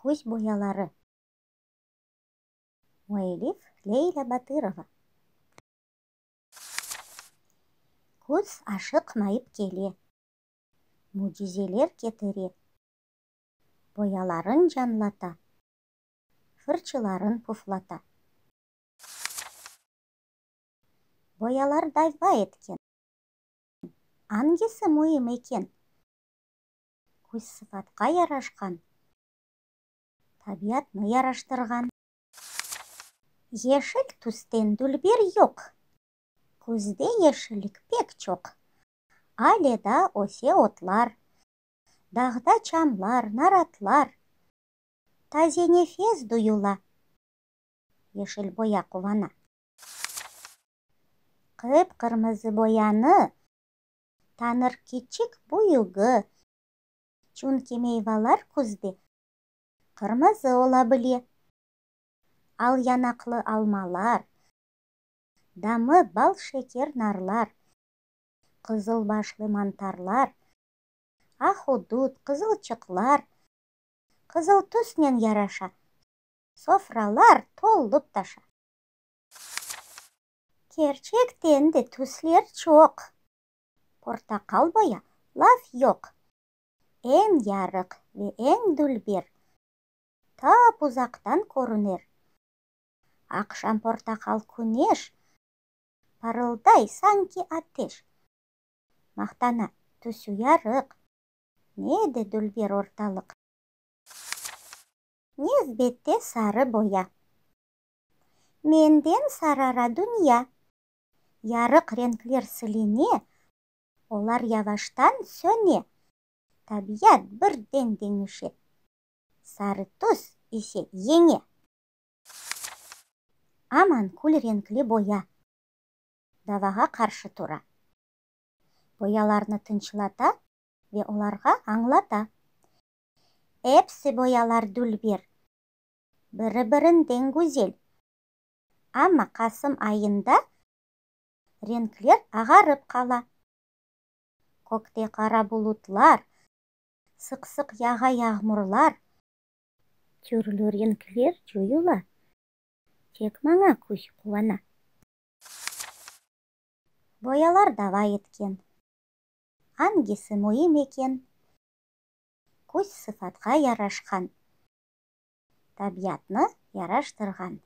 Күз боялары. Муэлиф Лейла Батырова. Күз ашықмайып келе, мужизелер кетіре, бояларын жанлата, фырчыларын пуфлата. Боялар дайва еткен, ангесі мұйым екен? Күз сыфатқа ярашқан, табиатны яраштырған. Ешіл түстен дүлбер yok, күзде ешілік пек çok. Аледа осе отлар, дағда чамлар, наратлар. Тазе нефес дуюла, ешіл боя қувана. Қып-қырмызы бояны таныр кичик буюғы. Чунки мейвалар күзде қырмызы ола біле. Ал янақлы алмалар, дамы бал шекер нарлар, қызыл башлы мантарлар, ахудут, қызылчықлар, қызыл түснен яраша, софралар толып таша. Керчектен де түслер çok, портақал боя laf yok. En yarık ve en dülber, tap uzaktan көрінер. Akşam portakal күнеш, парылдай санки атеш. Мақтана түсі ярық, неде дүлбер орталық. Незбетте сары боя, менден сарара дүния. Ярық ренклер сілене, олар яваштан сөне. Табият бірден деніші, сары түс исе еңе. Аман күл ренклі боя, даваға қаршы тұра. Бояларны тынчылата ве оларға аңлата. Эпсі боялар дүлбер, бірі-бірінден гүзел. Ама Қасым айында ренклер ағарып қала. Көкте қара бұлутлар, сық-сық яға яғмұрлар. Түрлі ренклер жойыла. Тек маңа күз қуана. Боялар дава еткен, ангесі мұйым екен? Күз сыфатқа ярашқан, табиатны яраштырған.